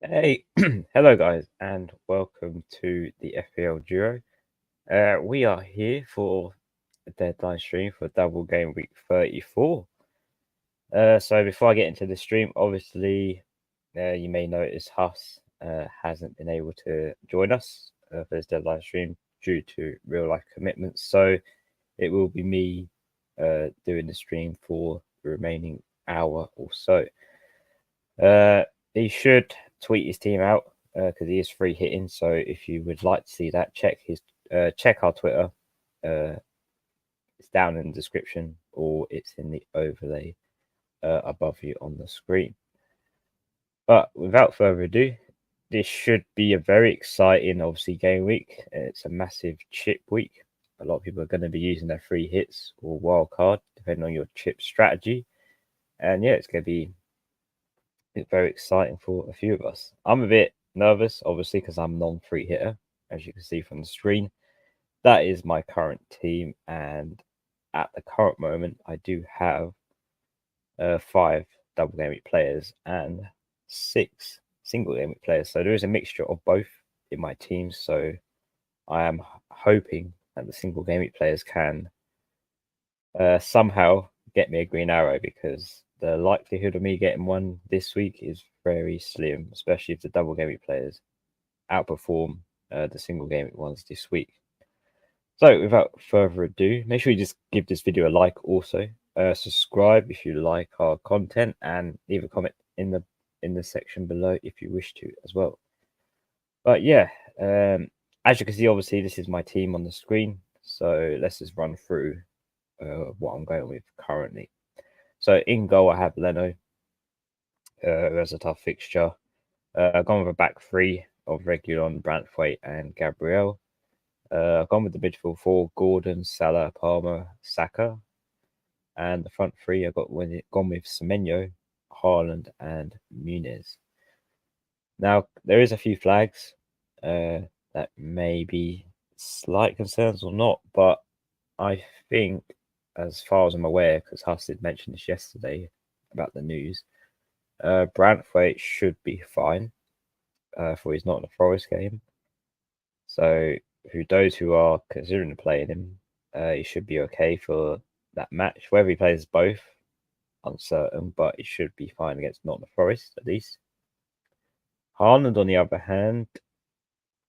Hey, hello guys, and welcome to the FPL Duo. We are here for a deadline stream for Double Game Week 34. So before I get into the stream, obviously, you may notice Huss hasn't been able to join us for this deadline stream due to real life commitments. So it will be me doing the stream for the remaining hour or so. He should tweet his team out because he is free hitting. So if you would like to see that, check our Twitter. It's down in the description or it's in the overlay above you on the screen. But without further ado, this should be a very exciting, obviously, game week. It's a massive chip week. A lot of people are going to be using their free hits or wild card, depending on your chip strategy. And yeah, it's going to be very exciting for a few of us. I'm a bit nervous, obviously, because I'm non-free hitter, as you can see from the screen. That is my current team, and at the current moment, I do have 5 double game week players and 6 single game week players. So there is a mixture of both in my team. So I am hoping that the single game week players can somehow get me a green arrow, because the likelihood of me getting one this week is very slim, especially if the double game week players outperform the single game week ones this week. So without further ado, make sure you just give this video a like also. Subscribe if you like our content, and leave a comment in the section below if you wish to as well. But yeah, as you can see, obviously this is my team on the screen. So let's just run through what I'm going with currently. So in goal, I have Leno, who has a tough fixture. I've gone with a back three of Reguilon, Branthwaite, and Gabriel. I've gone with the midfield four: Gordon, Salah, Palmer, Saka. And the front three, I've gone with Semenyo, Haaland, and Muniz. Now, there is a few flags that may be slight concerns or not, but I think, as far as I'm aware, because Huss did mention this yesterday about the news, Branthwaite should be fine for his Nottingham Forest game. So, those who are considering playing him, he should be okay for that match. Whether he plays both, uncertain, but he should be fine against Nottingham Forest at least. Haaland, on the other hand,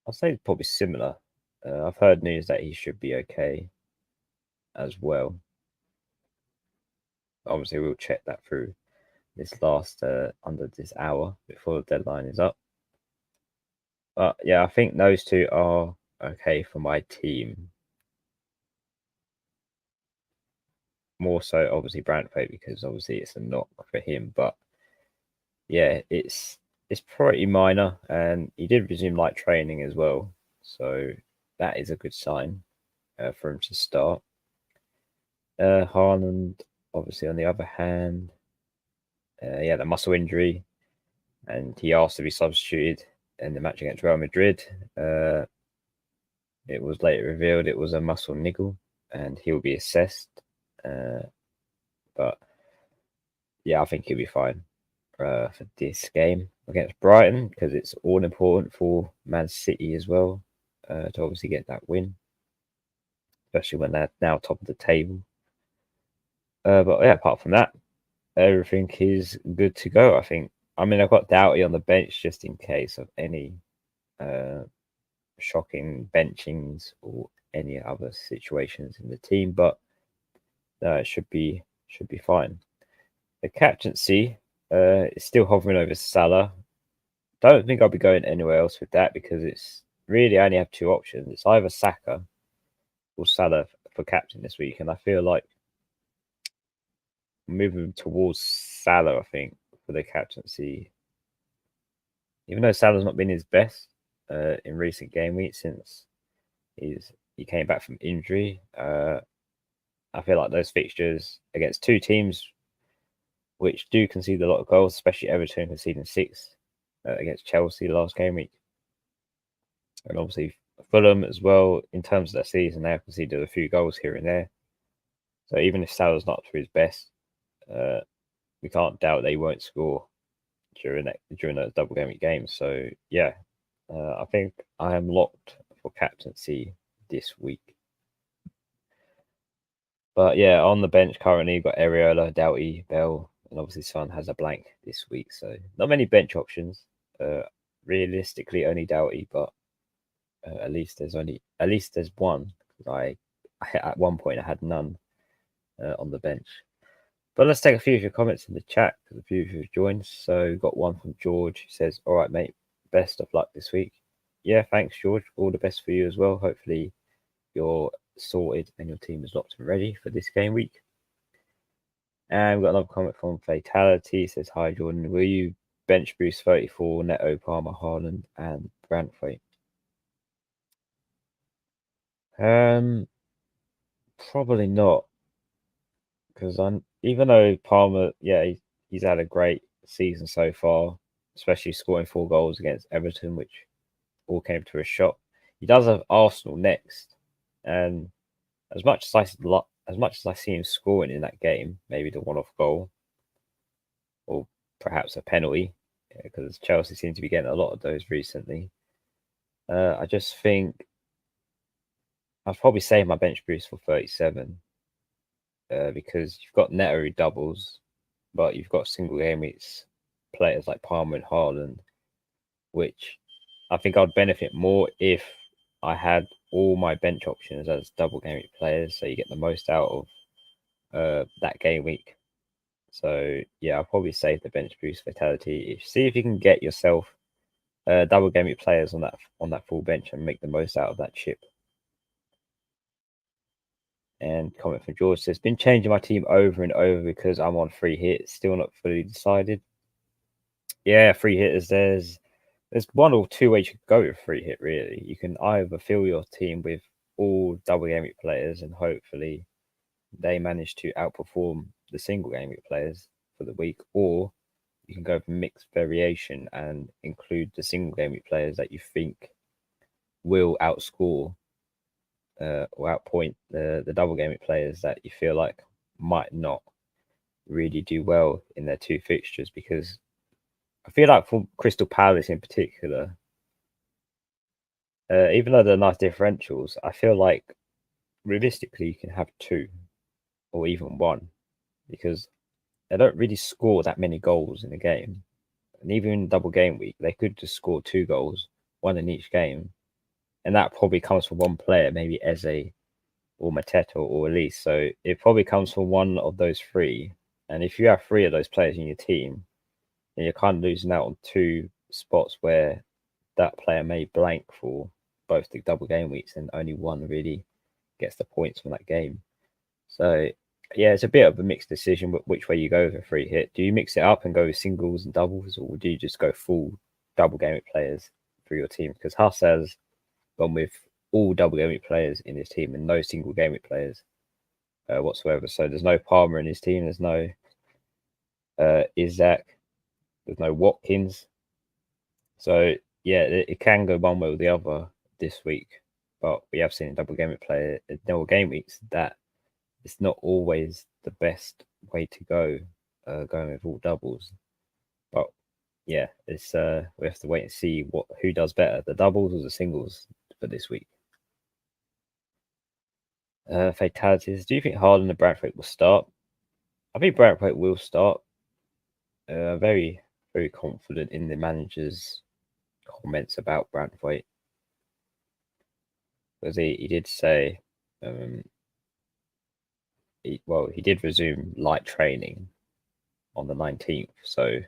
I'll say probably similar. I've heard news that he should be okay as well. Obviously, we'll check that through this last under this hour before the deadline is up. But yeah, I think those two are okay for my team. More so, obviously, Branthwaite, because obviously it's a knock for him. But yeah, it's pretty minor, and he did resume light training as well, so that is a good sign for him to start. Haaland, obviously, on the other hand, he had a muscle injury, and he asked to be substituted in the match against Real Madrid. It was later revealed it was a muscle niggle, and he will be assessed. But yeah, I think he'll be fine for this game against Brighton, because it's all important for Man City as well to obviously get that win, especially when they're now top of the table. But yeah, apart from that, everything is good to go, I think. I mean, I've got Doughty on the bench just in case of any shocking benchings or any other situations in the team, but it should be fine. The captaincy is still hovering over Salah. Don't think I'll be going anywhere else with that, because it's really, I only have 2 options. It's either Saka or Salah for captain this week, and I feel like moving towards Salah, I think, for the captaincy. Even though Salah's not been his best in recent game weeks since he came back from injury, I feel like those fixtures against 2 teams which do concede a lot of goals, especially Everton conceding 6 against Chelsea last game week, and obviously Fulham as well. In terms of their season, they have conceded a few goals here and there. So even if Salah's not to his best, we can't doubt they won't score during those double game week games. So yeah, I think I am locked for captaincy this week. But yeah, on the bench currently, you've got Areola, Doughty, Bell, and obviously Son has a blank this week. So not many bench options. Realistically, only Doughty, but at least there's one. I at one point I had none on the bench. But let's take a few of your comments in the chat because a few of you have joined. So we've got one from George who says, "All right, mate, best of luck this week." Yeah, thanks, George. All the best for you as well. Hopefully you're sorted and your team is locked and ready for this game week. And we've got another comment from Fatality. It says, "Hi, Jordan. Will you bench boost 34, Neto, Palmer, Haaland, and Brantwaite?" Probably not, because even though Palmer, yeah, he's had a great season so far, especially scoring 4 goals against Everton, which all came to a shot. He does have Arsenal next, and as much as I see him scoring in that game, maybe the one-off goal, or perhaps a penalty, because Chelsea seem to be getting a lot of those recently. I just think I'd probably save my bench boost for 37 because you've got Neto doubles, but you've got single game weeks players like Palmer and Haaland, which I think I'd benefit more if I had all my bench options as double game week players, so you get the most out of that game week. So yeah, I'll probably save the bench boost fatality. See if you can get yourself double game week players on that full bench and make the most out of that chip. And comment from George says, "Been changing my team over and over because I'm on free hits, still not fully decided." Yeah, free hitters. There's one or two ways you could go with free hit. Really, you can either fill your team with all double game week players and hopefully they manage to outperform the single game week players for the week, or you can go for mixed variation and include the single game week players that you think will outscore or outpoint the double game week players that you feel like might not really do well in their 2 fixtures. Because I feel like for Crystal Palace in particular, even though they're nice differentials, I feel like realistically you can have 2 or even 1 because they don't really score that many goals in a game. And even in double game week, they could just score 2 goals, 1 in each game. And that probably comes from one player, maybe Eze or Mateta or Elise. So it probably comes from one of those 3. And if you have 3 of those players in your team, then you're kind of losing out on 2 spots where that player may blank for both the double game weeks and only one really gets the points from that game. So yeah, it's a bit of a mixed decision which way you go with a free hit. Do you mix it up and go with singles and doubles, or do you just go full double game week players for your team? Because Huss has gone with all double game week players in his team and no single game week players whatsoever. So there's no Palmer in his team. There's no Isaac. There's no Watkins. So yeah, it can go one way or the other this week. But we have seen double game weeks that it's not always the best way to go, going with all doubles. But yeah, it's we have to wait and see who does better, the doubles or the singles for this week. Fatalities. Do you think Haaland and Bradford will start? I think Bradford will start. Very, very confident in the manager's comments about Bradford. Because he did say, he did resume light training on the 19th. So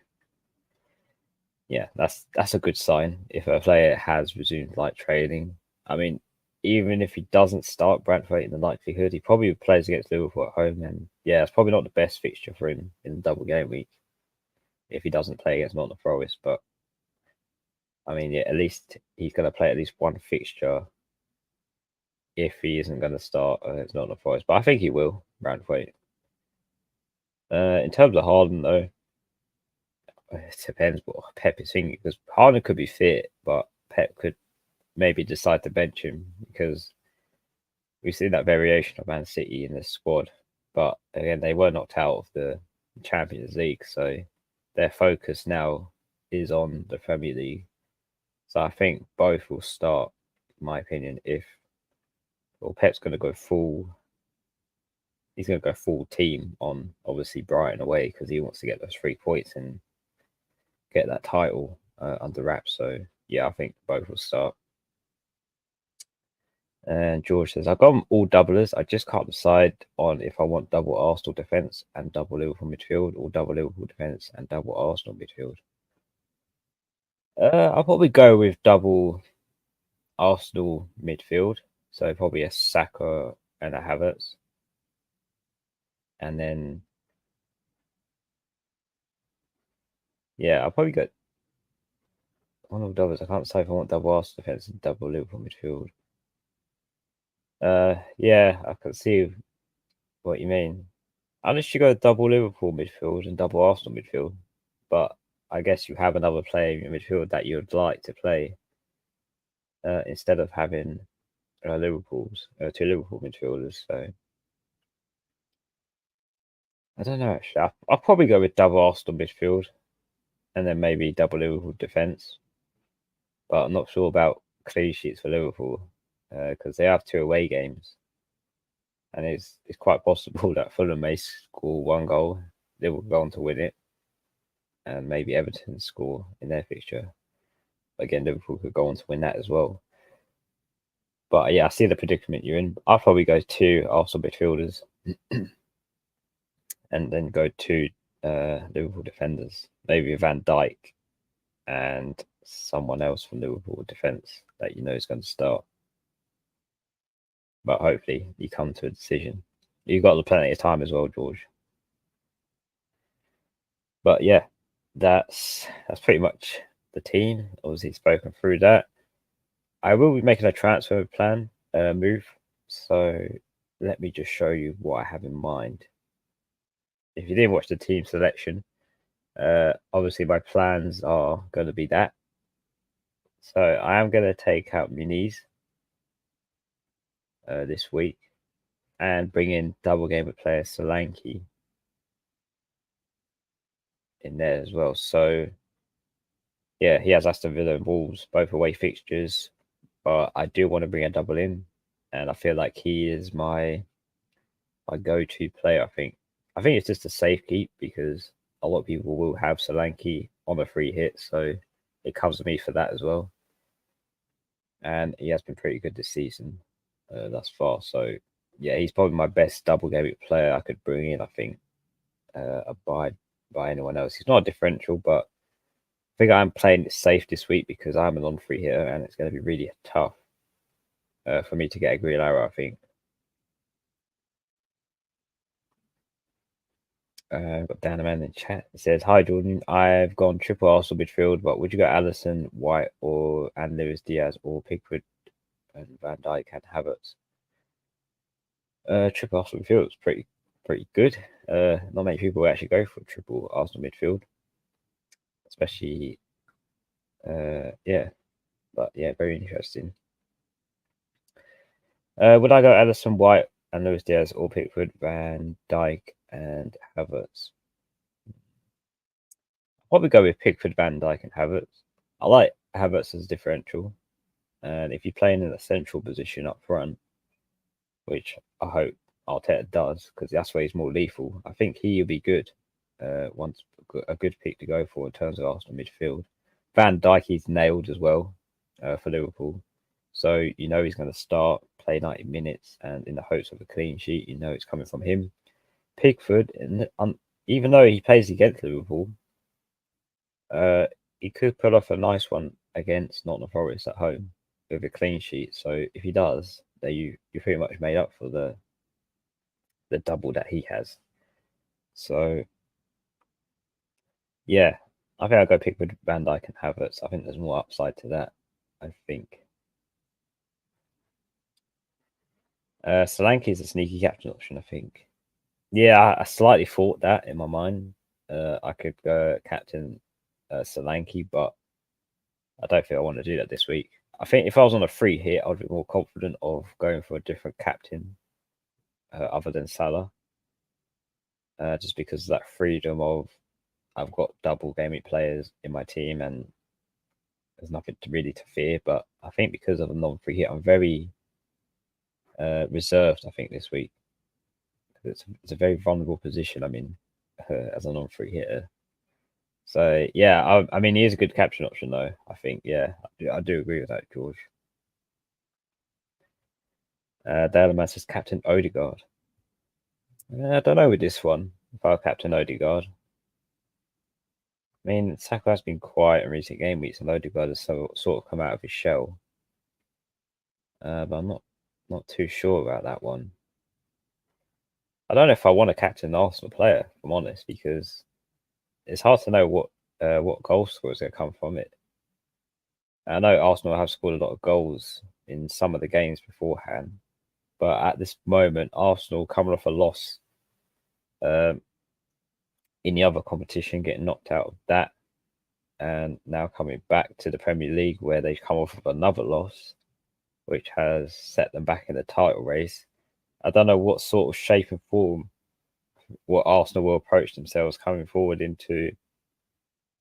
yeah, that's a good sign if a player has resumed light training. I mean, even if he doesn't start Brentford in the likelihood, he probably plays against Liverpool at home, and yeah, it's probably not the best fixture for him in the double game week if he doesn't play against Nottingham Forest. But I mean, yeah, at least he's going to play at least one fixture if he isn't going to start against Nottingham Forest. But I think he will, Brentford. In terms of Haaland, though, it depends what Pep is thinking, because Haaland could be fit, but Pep could maybe decide to bench him because we've seen that variation of Man City in the squad. But again, they were knocked out of the Champions League, so their focus now is on the Premier League. So I think both will start, in my opinion, if Pep's going to go full. He's going to go full team on obviously Brighton away because he wants to get those 3 points and get that title under wraps. So yeah, I think both will start. And George says, I've got them all doublers. I just can't decide on if I want double Arsenal defence and double Liverpool midfield or double Liverpool defence and double Arsenal midfield. I'll probably go with double Arsenal midfield. So probably a Saka and a Havertz. And then, yeah, I'll probably go one of the doubles. I can't decide if I want double Arsenal defence and double Liverpool midfield. Yeah, I can see what you mean. Unless you go double Liverpool midfield and double Arsenal midfield, but I guess you have another player in your midfield that you'd like to play instead of having Liverpool's two Liverpool midfielders. So I don't know. Actually, I'll probably go with double Arsenal midfield and then maybe double Liverpool defence. But I'm not sure about clean sheets for Liverpool because they have 2 away games. And it's quite possible that Fulham may score 1 goal. They will go on to win it. And maybe Everton score in their fixture. Again, Liverpool could go on to win that as well. But yeah, I see the predicament you're in. I'll probably go 2 Arsenal midfielders and then go 2 Liverpool defenders. Maybe Van Dijk and someone else from Liverpool defence that you know is going to start. But hopefully you come to a decision. You've got plenty of time as well, George. But yeah, that's pretty much the team. Obviously, spoken through that. I will be making a transfer plan move. So let me just show you what I have in mind. If you didn't watch the team selection, obviously my plans are going to be that. So I am going to take out Muniz this week and bring in double game of player Solanke in there as well. So yeah, he has Aston Villa and Wolves, both away fixtures, but I do want to bring a double in, and I feel like he is my go-to player. I think it's just a safe keep because a lot of people will have Solanke on a free hit, so it covers me for that as well. And he has been pretty good this season thus far. So yeah, he's probably my best double game player I could bring in. I think by anyone else. He's not a differential, but I think I'm playing it safe this week because I'm an on-free hitter and it's going to be really tough for me to get a green arrow, I think. Got Dan Man in chat. It says, "Hi Jordan, I've gone triple Arsenal midfield, but would you go Allison, White, and Luis Diaz, or Pickford and Van Dijk and Havertz?" Triple Arsenal midfield is pretty good. Not many people actually go for triple Arsenal midfield, especially yeah. But yeah, very interesting. Would I go Allison, White, and Luis Diaz, or Pickford, Van Dijk, and Havertz? I'll probably go with Pickford, Van Dijk, and Havertz. I like Havertz as differential, and if you're playing in a central position up front, which I hope Arteta does, because that's where he's more lethal, I think he'll be good. Once a good pick to go for in terms of Arsenal midfield. Van Dijk he's nailed as well for Liverpool. So you know he's going to start, play 90 minutes, and in the hopes of a clean sheet, you know it's coming from him. Pickford, even though he plays against Liverpool, he could pull off a nice one against Nottingham Forest at home with a clean sheet. So if he does, then you're pretty much made up for the double that he has. So yeah, I think I'll go Pickford, Van Dijk, and Havertz. I think there's more upside to that. I think. Solanke is a sneaky captain option, I think. Yeah, I slightly thought that in my mind. I could go captain Solanke, but I don't think I want to do that this week. I think if I was on a free hit, I'd be more confident of going for a different captain other than Salah. just because of that freedom of I've got double game week players in my team and there's nothing to really to fear. But I think because of a non-free hit, I'm very reserved. I think this week it's a very vulnerable position I'm in as a non-free hitter. So yeah, I mean he is a good captain option though. I think I do agree with that, George. Daleman says Captain Odegaard. I don't know with this one if I'll Captain Odegaard. I mean, Saka has been quiet in recent game weeks, and Odegaard has sort of come out of his shell. But I'm not too sure about that one. I don't know if I want to captain an Arsenal player, if I'm honest, because it's hard to know what goal score is going to come from it. I know Arsenal have scored a lot of goals in some of the games beforehand, but at this moment, Arsenal coming off a loss in the other competition, getting knocked out of that, and now coming back to the Premier League where they come off of another loss, which has set them back in the title race. I don't know what sort of shape and form what Arsenal will approach themselves coming forward into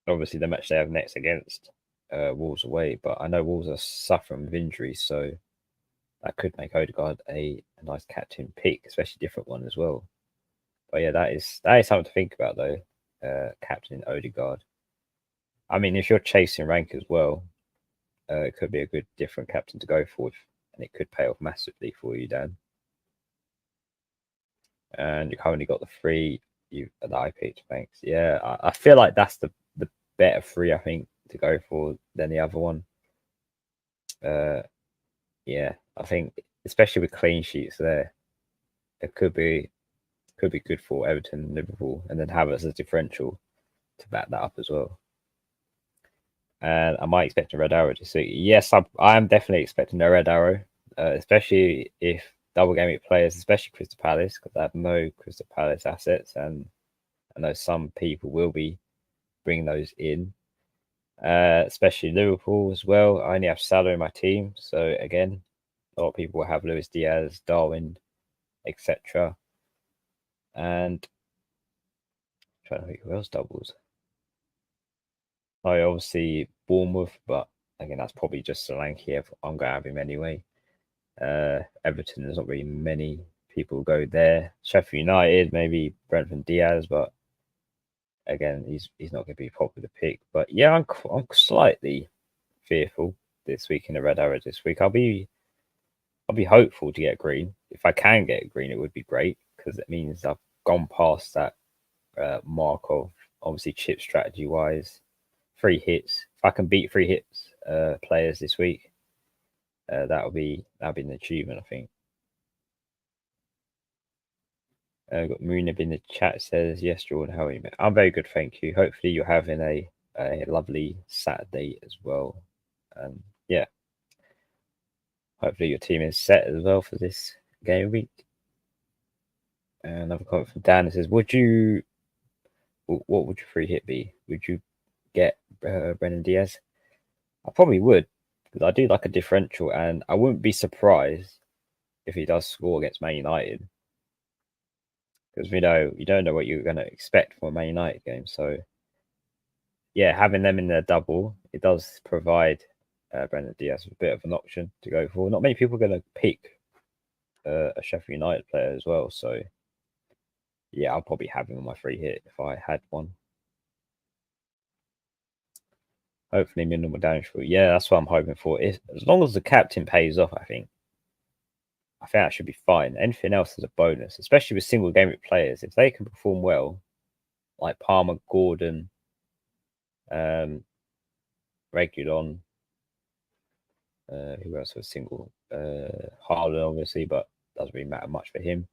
obviously the match they have next against Wolves away. But I know Wolves are suffering with injuries, so that could make Odegaard a nice captain pick, especially different one as well. But yeah, that is something to think about though. Captain Odegaard. I mean, if you're chasing rank as well, it could be a good different captain to go for, and it could pay off massively for you, Dan. And you currently got the three that I picked. Thanks. Yeah, I feel like that's the better three I think to go for than the other one. Yeah, I think especially with clean sheets there, it could be good for Everton and Liverpool, and then have it as a differential to back that up as well. And am I expecting a red arrow to see? Yes, I am definitely expecting a red arrow, especially if double game week players, especially Crystal Palace, because I have no Crystal Palace assets, and I know some people will be bringing those in, especially Liverpool as well. I only have Salah in my team, so again, a lot of people will have Luis Diaz, Darwin, etc. And I'm trying to think who else doubles. I obviously Bournemouth, but again, that's probably just Solanke. I'm going to have him anyway. Everton, there's not really many people go there. Sheffield United, maybe Brentford Diaz, but again, he's not going to be a popular pick. But yeah, I'm slightly fearful this week in the red arrow this week. I'll be hopeful to get green. If I can get green, it would be great because it means I've gone past that mark of obviously chip strategy wise. 3 hits. If I can beat 3 hits players this week, that'll be an achievement, I think. Got Moonib in the chat says, yes, Jordan, how are you? I'm very good, thank you. Hopefully you're having a lovely Saturday as well. Yeah. Hopefully your team is set as well for this game week. Another comment from Dan says, what would your free hit be? Would you get Brennan Diaz? I probably would, because I do like a differential, and I wouldn't be surprised if he does score against Man United, because we know you don't know what you're going to expect from a Man United game. So yeah, having them in their double, it does provide Brendan Diaz with a bit of an option to go for. Not many people are going to pick a Sheffield United player as well. So yeah, I'll probably have him on my free hit if I had one. Hopefully minimal damage for. Yeah, that's what I'm hoping for. As long as the captain pays off, I think that should be fine. Anything else is a bonus, especially with single game week players. If they can perform well, like Palmer, Gordon, Regulon, who else was single? Haaland, obviously, but doesn't really matter much for him.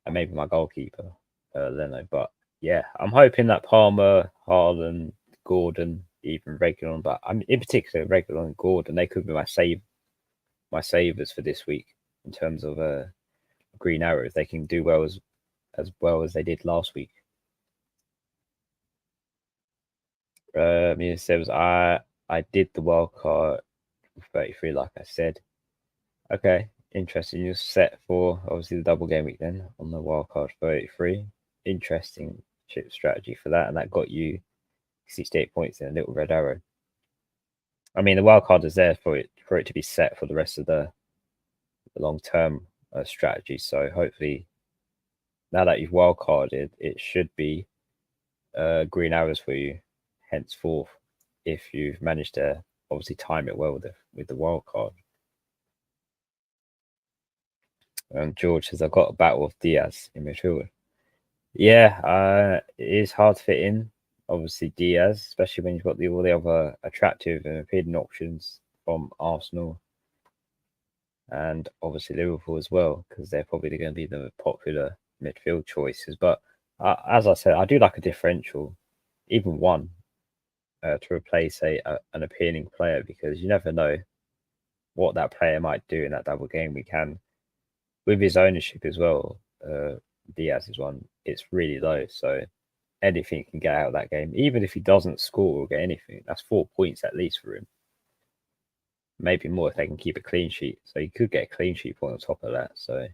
And maybe my goalkeeper, Leno. But yeah, I'm hoping that Palmer, Haaland, Gordon, even Regulon, but in particular Regulon and Gordon, they could be my savers for this week in terms of green arrows. They can do well as well as they did last week. I did the wild card 33, like I said. Okay, interesting. You're set for obviously the double game week then on the wild card 33. interesting chip strategy for that, and that got you 68 points in a little red arrow. I mean, the wild card is there for it to be set for the rest of the long term strategy. So hopefully, now that you've wild carded, it should be green arrows for you henceforth if you've managed to obviously time it well with the wild card. George says, I've got a battle of Diaz in midfield. Yeah, it is hard to fit in. Obviously, Diaz, especially when you've got all the other attractive and appealing options from Arsenal and obviously Liverpool as well, because they're probably going to be the popular midfield choices. But as I said, I do like a differential, even one, to replace an appealing player, because you never know what that player might do in that double game. We can, with his ownership as well, Diaz's one, it's really low. So anything can get out of that game. Even if he doesn't score or get anything, that's 4 points at least for him. Maybe more if they can keep a clean sheet. So you could get a clean sheet point on top of that. So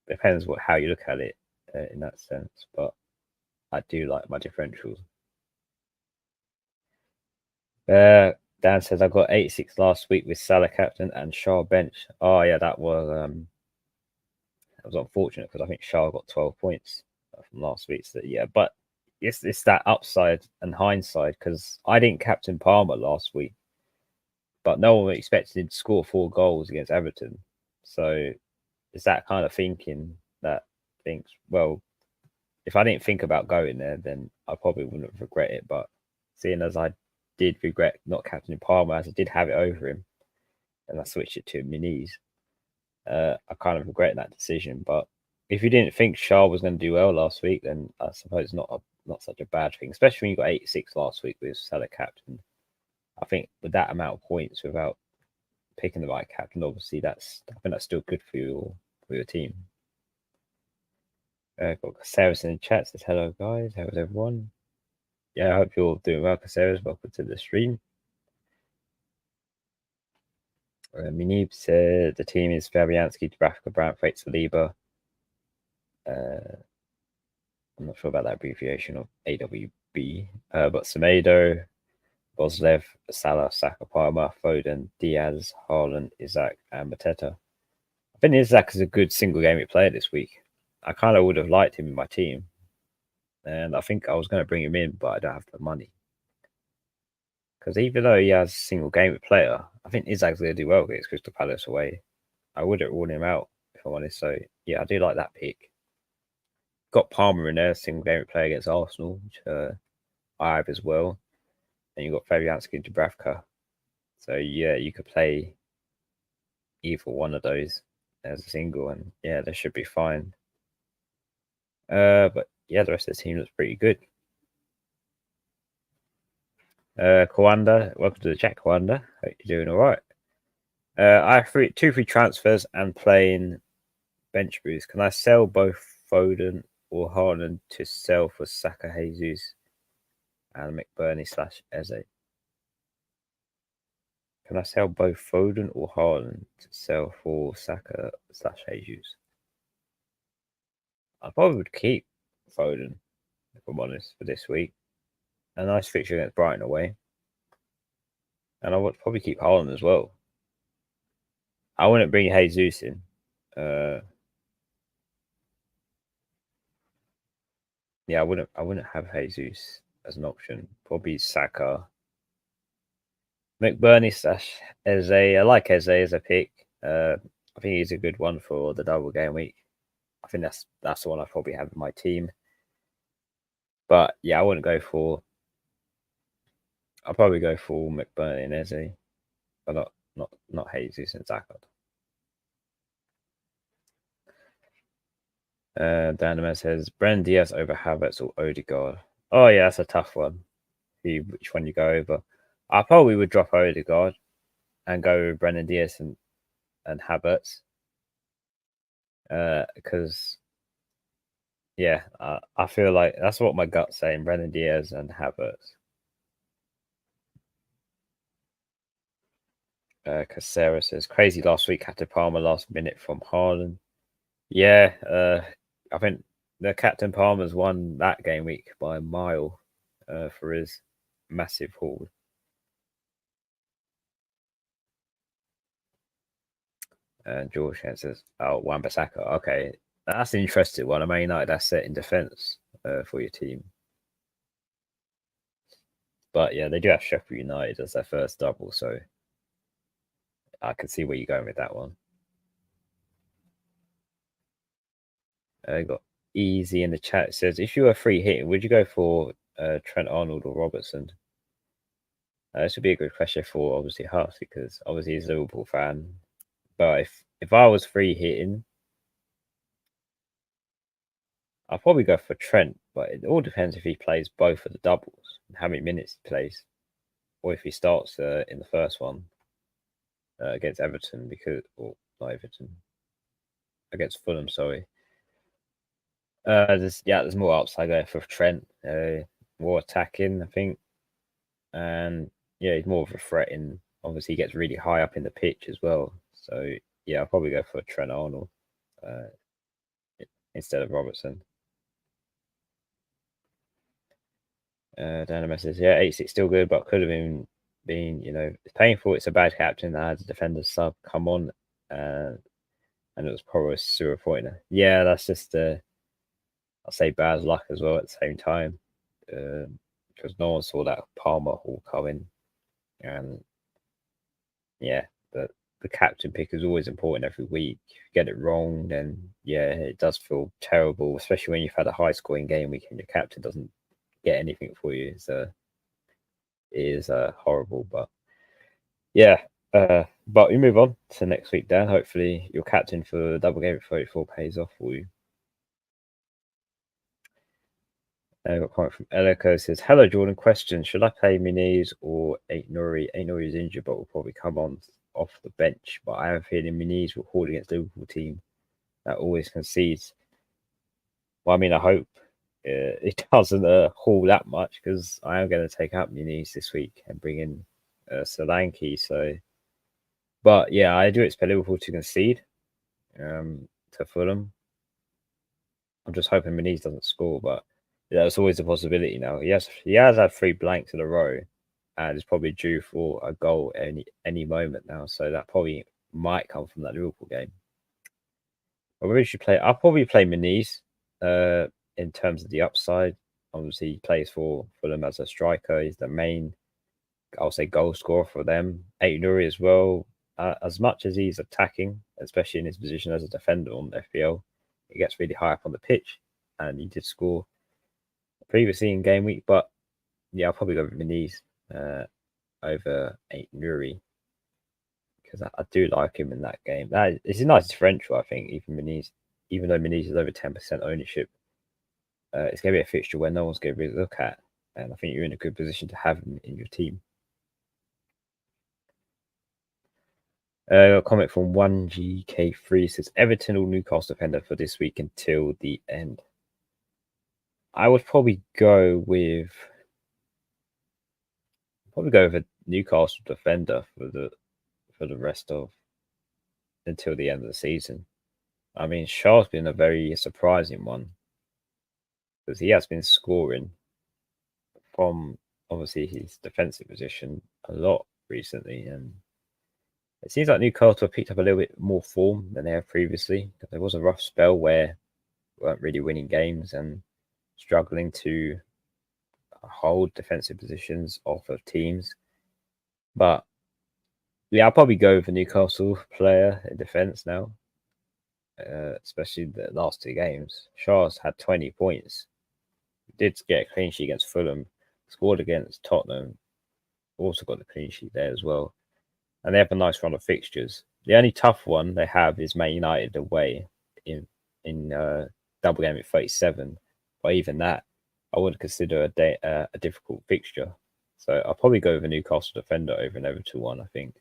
depends how you look at it in that sense. But I do like my differentials. Dan says I got 86 last week with Salah captain and Shaw bench. Oh yeah, that was unfortunate because I think Shaw got 12 points from last week. So yeah, but it's that upside and hindsight, because I didn't captain Palmer last week, but no one expected him to score 4 goals against Everton. So it's that kind of thinking that thinks, well, if I didn't think about going there, then I probably wouldn't regret it. But seeing as I did regret not captaining Palmer, as I did have it over him, and I switched it to Muniz, I kind of regret that decision. But if you didn't think Shaw was going to do well last week, then I suppose not such a bad thing, especially when you got 86 last week with Salah captain. I think with that amount of points without picking the right captain, obviously I think that's still good for your team. Got Caceres in the chat, says hello guys, how's everyone? Yeah, I hope you're all doing well. Caceres, welcome to the stream. Munib said the team is Fabianski, Dubravka, Brandt, Saliba. I'm not sure about that abbreviation of AWB, but Semedo, Boslev, Salah, Saka, Palmer, Foden, Diaz, Haaland, Isaac, and Mateta. I think Isaac is a good single game player this week. I kind of would have liked him in my team, and I think I was going to bring him in, but I don't have the money. Because even though he has a single game player, I think Isak's going to do well against Crystal Palace away. I wouldn't rule him out, if I'm honest. So, yeah, I do like that pick. Got Palmer in there, single game player against Arsenal, which I have as well. And you've got Fabianski and Dubravka. So, yeah, you could play either one of those as a single, and yeah, they should be fine. But yeah, the rest of the team looks pretty good. Kawanda, welcome to the chat, Kawanda. Hope you're doing all right. I have two free transfers and playing bench boost. Can I sell both Foden or Haaland to sell for Saka, Jesus, and McBurney/Eze? Can I sell both Foden or Haaland to sell for Saka/Jesus? I probably would keep Foden, if I'm honest, for this week. A nice fixture against Brighton away. And I would probably keep Haaland as well. I wouldn't bring Jesus in. Yeah, I wouldn't have Jesus as an option. Probably Saka. McBurney/Eze. I like Eze as a pick. I think he's a good one for the double game week. I think that's the one I probably have in my team. But yeah, I wouldn't go for. I'll probably go for McBurney and Eze, but not Jesus and Saka. Dynamo says Brennan Diaz over Havertz or Odegaard. Oh yeah, that's a tough one. Which one you go over? I probably would drop Odegaard and go with Brennan Diaz and Havertz. Because yeah, I feel like that's what my gut's saying. Brennan Diaz and Havertz. Casera says crazy last week. Had to Palmer last minute from Haaland. Yeah, I think the Captain Palmer's won that game week by a mile for his massive haul. And George says, "Oh, Wan-Bissaka. Okay, that's an interesting one. A Man United asset in defence for your team." But yeah, they do have Sheffield United as their first double, so I can see where you're going with that one. Got Easy in the chat. It says, if you were free hitting, would you go for Trent Arnold or Robertson? This would be a good question for obviously Huss because obviously he's a Liverpool fan. But if I was free hitting, I'll probably go for Trent. But it all depends if he plays both of the doubles, and how many minutes he plays, or if he starts in the first one against Everton or not Everton, against Fulham. Sorry. There's more upside there for Trent. More attacking, I think, and yeah, he's more of a threat. In obviously, he gets really high up in the pitch as well. So yeah, I'll probably go for Trent Arnold uh, instead of Robertson. Dana says, yeah, 86 still good, but could have been it's painful. It's a bad captain that had a defender sub come on, and it was probably a sewer pointer. Yeah, that's just I'll say bad luck as well at the same time, because no one saw that Palmer haul coming, and yeah, the captain pick is always important every week. If you get it wrong, then yeah, it does feel terrible, especially when you've had a high scoring game week and your captain doesn't get anything for you. So it is horrible, but yeah. But we move on to next week, Dan. Hopefully, your captain for double game at 34 pays off for you. I got a comment from Eleko says, hello, Jordan. Question: should I play Muniz or Eight Nuri? Eight Nuri is injured, but will probably come on off the bench. But I have a feeling Muniz will hold against Liverpool team that always concedes. Well, I mean, I hope it doesn't haul that much because I am going to take out Muniz this week and bring in Solanke. So, but yeah, I do expect Liverpool to concede to Fulham. I'm just hoping Muniz doesn't score, but that's always a possibility now. He has had 3 blanks in a row, and is probably due for a goal any moment now. So that probably might come from that Liverpool game. But we should play. I'll probably play Muniz in terms of the upside. Obviously, he plays for Fulham as a striker. He's the main, I'll say, goal scorer for them. Eight Nuri as well. As much as he's attacking, especially in his position as a defender on FPL, he gets really high up on the pitch, and he did score previously in game week. But yeah, I'll probably go with Muniz over Eight Nuri because I do like him in that game. It's a nice differential, I think. Even though Muniz is over 10% ownership, it's going to be a fixture where no one's going to really look at, and I think you're in a good position to have him in your team. A comment from 1GK3 says Everton or Newcastle defender for this week until the end. I would probably go with a Newcastle defender for the rest of until the end of the season. I mean, Shaw's been a very surprising one because he has been scoring from obviously his defensive position a lot recently, and it seems like Newcastle have picked up a little bit more form than they have previously. There was a rough spell where we weren't really winning games and struggling to hold defensive positions off of teams. But yeah, I'll probably go with a Newcastle player in defense now, especially the last 2 games. Shaw's had 20 points. Did get a clean sheet against Fulham, scored against Tottenham, also got the clean sheet there as well. And they have a nice run of fixtures. The only tough one they have is Man United away in double game at 37. But even that, I would consider a difficult fixture. So I'll probably go with a Newcastle defender over an Everton one, I think.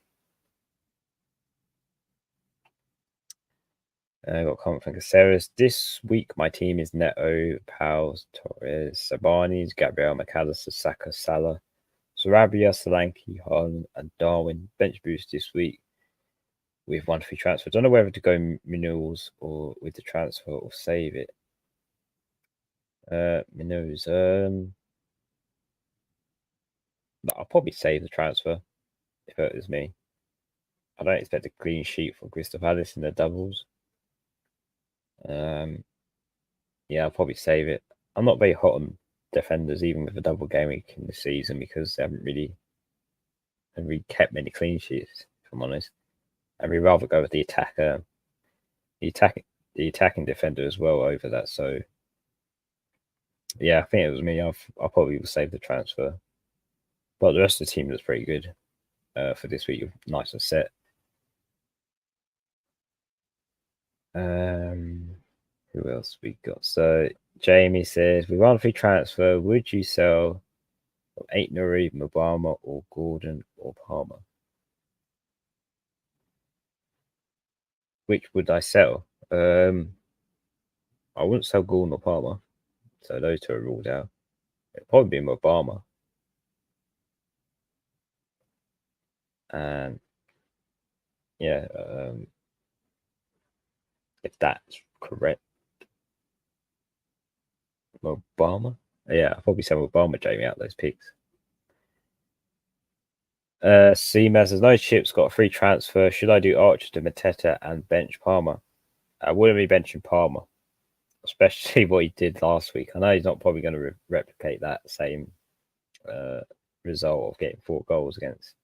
I got a comment from Caceres. This week, my team is Neto, Pals, Torres, Sabanis, Gabriel, McAllister, Saka, Salah, Sarabia, Solanke, Haaland, and Darwin. Bench boost this week with 1 free transfer. I don't know whether to go renewals or with the transfer or save it. My nose. I'll probably save the transfer if it was me. I don't expect a clean sheet for Crystal Palace in the doubles. Yeah, I'll probably save it. I'm not very hot on defenders, even with a double game week in the season, because they haven't really kept many clean sheets. If I'm honest, I'd rather go with the attacker, the attacking defender as well over that. So yeah, I think it was me. I'll probably save the transfer, but the rest of the team looks pretty good for this week. Nice and set. Who else we got? So Jamie says, with one free transfer, would you sell Eight Nuri, Mabama, or Gordon or Palmer? Which would I sell? I wouldn't sell Gordon or Palmer, so those two are ruled out. It'd probably be Mabama. And yeah, if that's correct, Obama. Yeah, I'll probably sell Obama, Jamie, out those picks. CMAS, there's no chips, got a free transfer. Should I do Archer to Mateta and bench Palmer? I wouldn't be benching Palmer, especially what he did last week. I know he's not probably going to replicate that same result of getting 4 goals against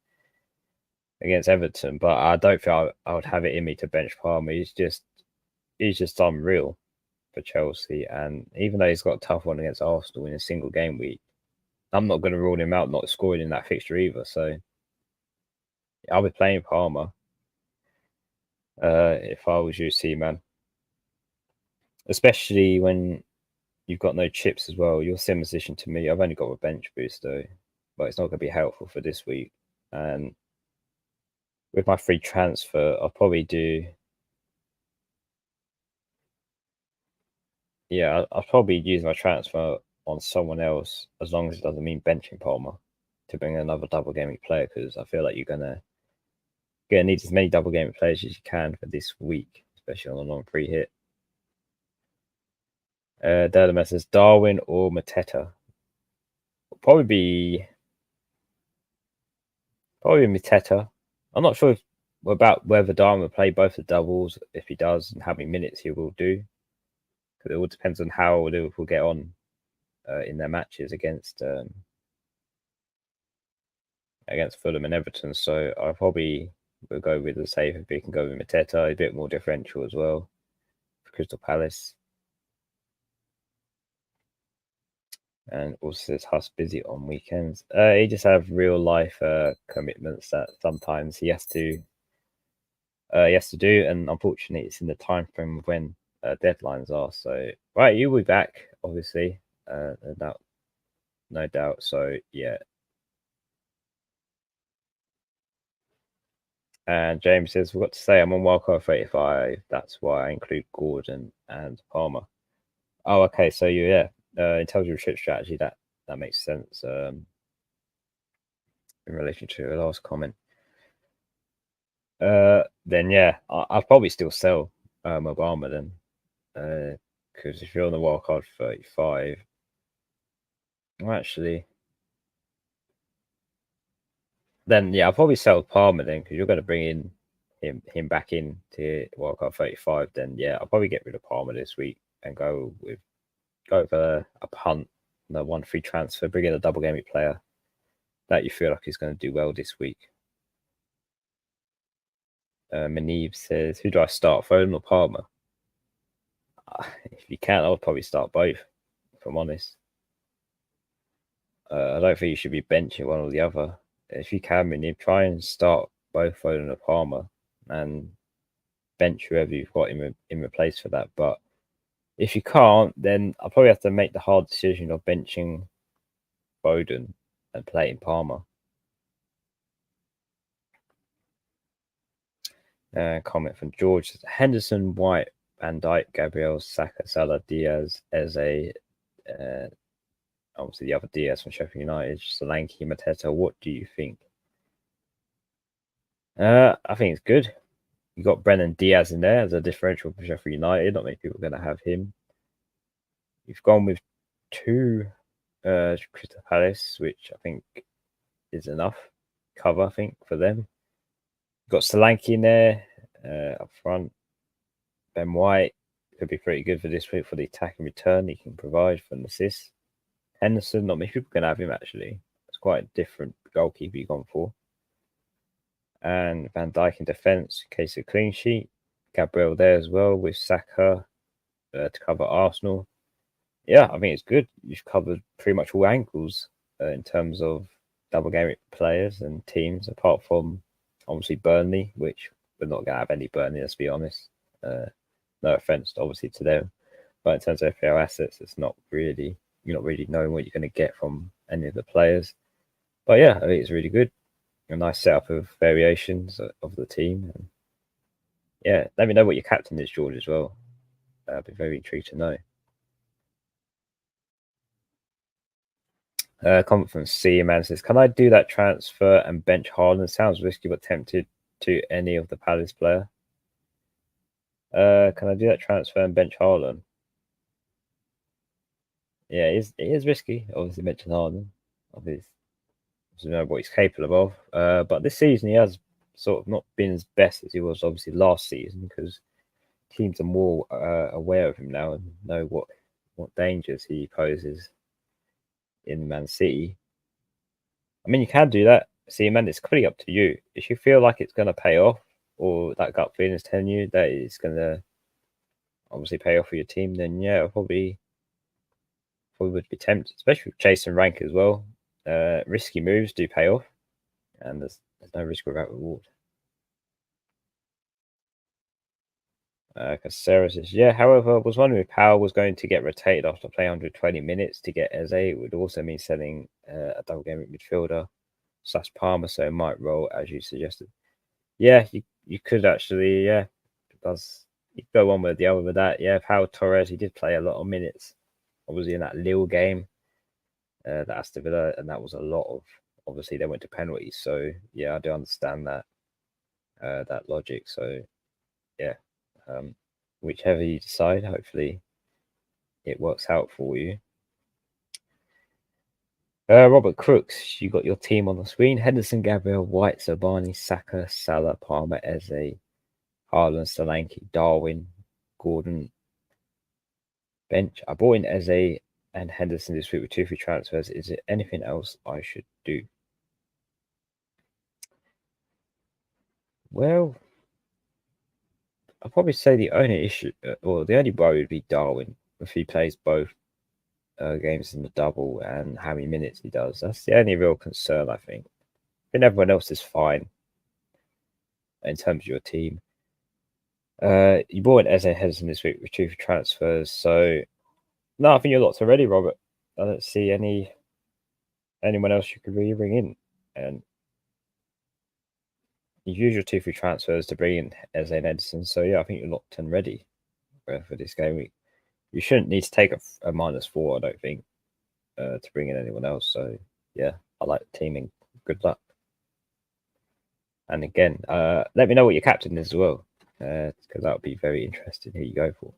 Everton, but I don't think I would have it in me to bench Palmer. He's just unreal for Chelsea, and even though he's got a tough one against Arsenal in a single game week, I'm not going to rule him out not scoring in that fixture either. So I'll be playing Palmer if I was you, man. Especially when you've got no chips as well. You're similar position to me. I've only got a bench boost though, but it's not going to be helpful for this week. And with my free transfer, I'll probably do. Yeah, I'll probably use my transfer on someone else as long as it doesn't mean benching Palmer to bring another double gaming player, because I feel like you're gonna need as many double gaming players as you can for this week, especially on a long free hit. Derleman says Darwin or Mateta. Probably be Mateta. I'm not sure about whether Darwin will play both the doubles. If he does, and how many minutes he will do, because it all depends on how Liverpool get on in their matches against Fulham and Everton. So I probably will go with the safe if we can go with Mateta, a bit more differential as well for Crystal Palace. And also says Huss busy on weekends. He just have real life commitments that sometimes he has to do, and unfortunately, it's in the time frame of when deadlines are. So, right, you'll be back, obviously, no doubt. So, yeah. And James says, forgot to say I'm on wildcard 35. That's why I include Gordon and Palmer. Oh, okay. So intelligent chip strategy, that makes sense in relation to the last comment. Then yeah, I'll probably still sell Obama then, because if you're on the wildcard 35, well, actually, then yeah, I'll probably sell Palmer then, because you're going to bring in him back in to wildcard 35. Then yeah, I'll probably get rid of Palmer this week and go for a punt, the 1 free transfer, bring in a double gaming player that you feel like is going to do well this week. Maneve says, who do I start, Foden or Palmer? If you can, I would probably start both, if I'm honest. I don't think you should be benching one or the other. If you can, Maneve, try and start both Foden and Palmer and bench whoever you've got in replace for that. But if you can't, then I'll probably have to make the hard decision of benching Foden and playing Palmer. Comment from George: Henderson, White, Van Dijk, Gabriel, Saka, Salah, Diaz, Eze, obviously the other Diaz from Sheffield United, Solanke, Mateta. What do you think? I think it's good. You got Brennan Diaz in there as a differential for Sheffield United. Not many people are going to have him. You've gone with 2 Crystal Palace, which I think is enough cover, I think, for them. Got Solanke in there up front. Ben White could be pretty good for this week for the attack and return. He can provide for an assist. Henderson, not many people can have him actually. It's quite a different goalkeeper you've gone for. And Van Dijk in defence in case of clean sheet. Gabriel there as well with Saka to cover Arsenal. Yeah, I think it's good. You've covered pretty much all angles in terms of double game players and teams, apart from obviously Burnley, which we're not going to have any Burnley, let's be honest. No offense, obviously, to them. But in terms of FPL assets, you're not really knowing what you're going to get from any of the players. But yeah, I think it's really good. A nice setup of variations of the team. And yeah, let me know what your captain is, George, as well. I'd be very intrigued to know. Comment from C Man says, "Can I do that transfer and bench Haaland? Sounds risky, but tempted to any of the Palace player. Can I do that transfer and bench Haaland? Yeah, it is risky. Obviously, mentioned Haaland. Obviously, you know what he's capable of. But this season, he has sort of not been as best as he was obviously last season because teams are more aware of him now and know what dangers he poses in Man City. I mean, you can do that. See, man, it's completely up to you. If you feel like it's going to pay off, or that gut feeling is telling you that it's going to obviously pay off for your team, then yeah, probably would be tempted, especially with chase and rank as well. Risky moves do pay off, and there's no risk without reward. Because Sarah says, yeah, however, I was wondering if Powell was going to get rotated after playing 120 minutes to get Eze. It would also mean selling a double game midfielder / Palmer, so it might roll as you suggested. Yeah, you could actually, yeah, you go one with the other with that. Yeah, Powell Torres, he did play a lot of minutes, obviously in that Lille game, that Aston Villa, and that was a lot of, obviously they went to penalties. So yeah, I do understand that that logic. So yeah, whichever you decide, hopefully it works out for you. Robert Crooks, you got your team on the screen. Henderson, Gabriel, White, Zabani, Saka, Salah, Palmer, Eze, Haaland, Solanke, Darwin, Gordon, bench. I bought in Eze and Henderson this week with 2 free transfers. Is there anything else I should do? Well, I'll probably say the only issue, or the only worry would be Darwin if he plays both games in the double and how many minutes he does. That's the only real concern, I think. I think everyone else is fine in terms of your team. You bought Eze Henderson this week with 2 free transfers, so no, I think you're locked already, Robert. I don't see anyone else you could really bring in, and you use your 2 free transfers to bring in Eze and Edison. So yeah, I think you're locked and ready for this game week. You shouldn't need to take a -4, I don't think, to bring in anyone else. So yeah, I like the teaming. Good luck. And again, let me know what your captain is as well, because that would be very interesting who you go for.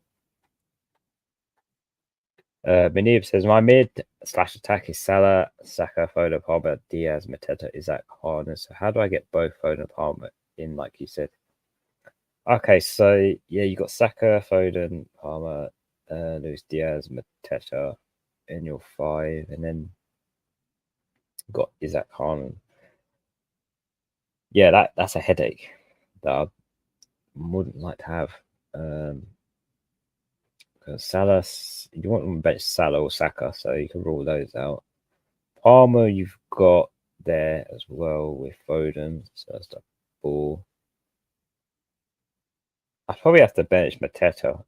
Benib says, my mid/attack is Salah, Saka, Foden, Palmer, Diaz, Mateta, Isaac, Harness. So how do I get both Foden and Palmer in, like you said? Okay, so yeah, you got Saka, Foden, Palmer, Luis Diaz, Mateta in your 5, and then got Isaac Harness. Yeah, that's a headache that I wouldn't like to have. Salah, you want to bench Salah or Saka, so you can rule those out. Palmer, you've got there as well with Foden, so that's the 4. I probably have to bench Mateta.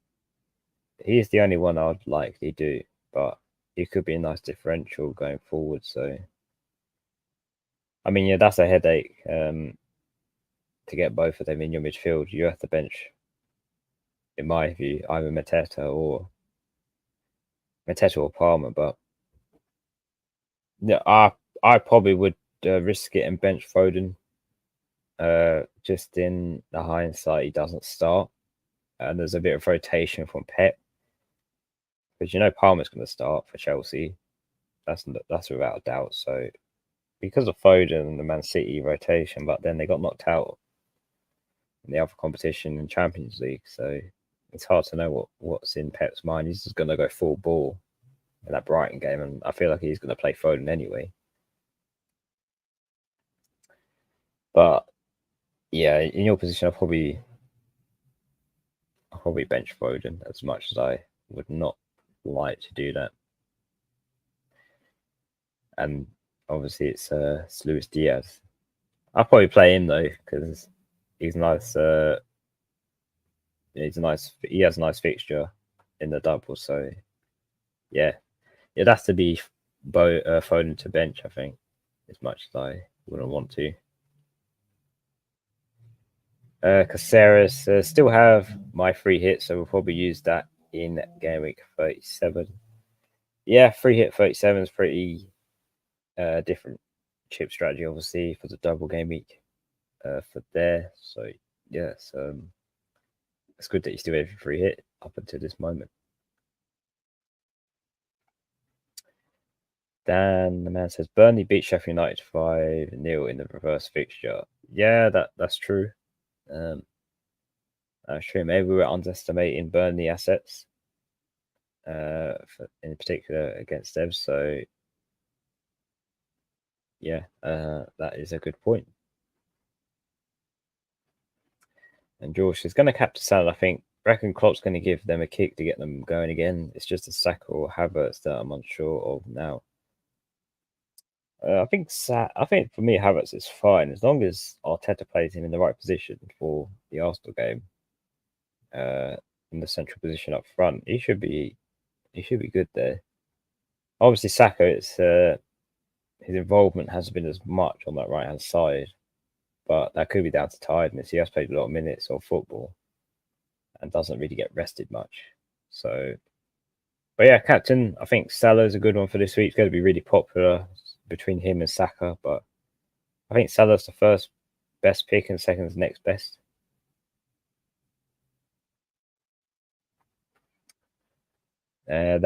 He's the only one I'd likely do, but he could be a nice differential going forward. So, I mean, yeah, that's a headache to get both of them in your midfield. You have to bench, in my view, either Mateta or Palmer. But yeah, I probably would risk it and bench Foden. Just in the hindsight, he doesn't start, and there's a bit of rotation from Pep. because you know Palmer's going to start for Chelsea. That's without a doubt. So because of Foden and the Man City rotation, but then they got knocked out in the other competition in Champions League. So it's hard to know what's in Pep's mind. He's just going to go full ball in that Brighton game, and I feel like he's going to play Foden anyway. But yeah, in your position, I'll probably bench Foden as much as I would not like to do that. And obviously, it's Luis Diaz. I'll probably play him though because he's nice. He's a nice. He has a nice fixture in the double. So yeah, it has to be Foden to bench. I think as much as I wouldn't want to. Caceres still have my free hit, so we'll probably use that in game week 37. Yeah, free hit 37 is pretty different chip strategy, obviously, for the double game week for there. So yeah, it's good that you still have your free hit up until this moment. Dan, the man says Burnley beat Sheffield United 5-0 in the reverse fixture. Yeah, that's true. That's true. Maybe we were underestimating Burnley assets, in particular against them. So yeah, that is a good point. And George is going to captain Salah. I think. Reckon Klopp's going to give them a kick to get them going again. It's just a Saka or Havertz that I'm unsure of now. I think for me Havertz is fine as long as Arteta plays him in the right position for the Arsenal game. In the central position up front, he should be good there. Obviously, Saka, it's his involvement hasn't been as much on that right hand side, but that could be down to tiredness. He has played a lot of minutes of football and doesn't really get rested much. So, but yeah, captain, I think Salah is a good one for this week. It's going to be really popular between him and Saka, but I think Salah's the first best pick and second is next best. I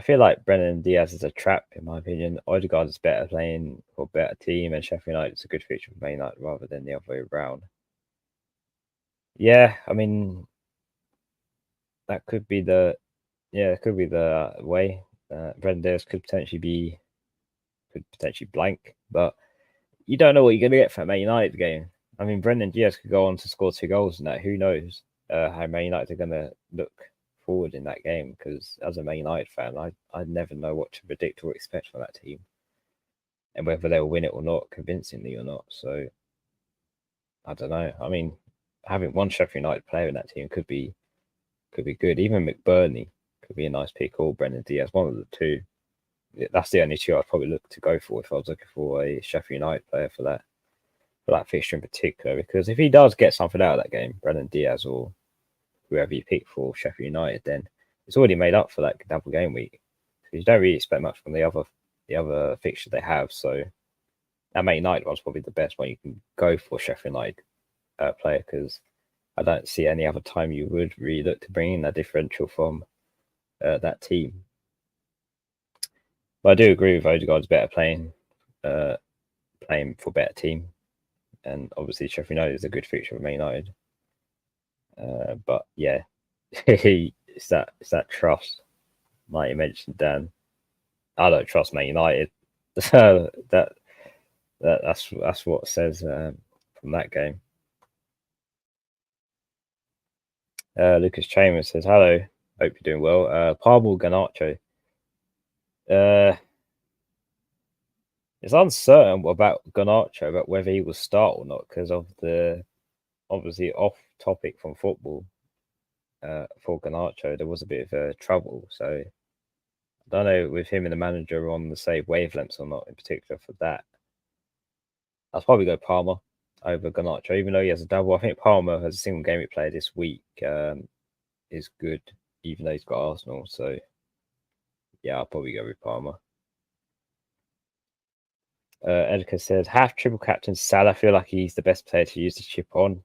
feel like Brennan Diaz is a trap, in my opinion. Odegaard is better playing for a better team, and Sheffield United is a good feature for Man United rather than the other way around. Yeah, I mean, that could be the way. Brennan Diaz could potentially blank, but you don't know what you're going to get from a Man United game. I mean, Brendan Diaz could go on to score 2 goals in that. Who knows how Man United are going to look forward in that game? Because as a Man United fan, I never know what to predict or expect from that team, and whether they'll win it or not, convincingly or not. So I don't know. I mean, having one Sheffield United player in that team could be good. Even McBurney could be a nice pick, or Brendan Diaz, one of the two. That's the only two I'd probably look to go for if I was looking for a Sheffield United player for that fixture in particular. Because if he does get something out of that game, Brendan Diaz or whoever you pick for Sheffield United, then it's already made up for that double game week. Because you don't really expect much from the other fixture they have. So that Man United one's probably the best one you can go for Sheffield United player, because I don't see any other time you would really look to bring in that differential from that team. But I do agree with Odegaard's better playing for better team, and obviously Sheffield United is a good fixture for Man United. But yeah, it's that trust, like you mentioned, Dan. I don't trust Man United. that's what it says from that game. Lucas Chambers says, "Hello, hope you're doing well." Pablo Garnacho. It's uncertain about Garnacho, about whether he will start or not, because of the obviously off topic from football. For Garnacho, there was a bit of trouble, so I don't know with him and the manager on the same wavelengths or not, in particular for that. I'll probably go Palmer over Garnacho, even though he has a double. I think Palmer as a single game player this week is good, even though he's got Arsenal. So yeah, I'll probably go with Palmer. Edgar says, half triple captain Salah. I feel like he's the best player to use the chip on.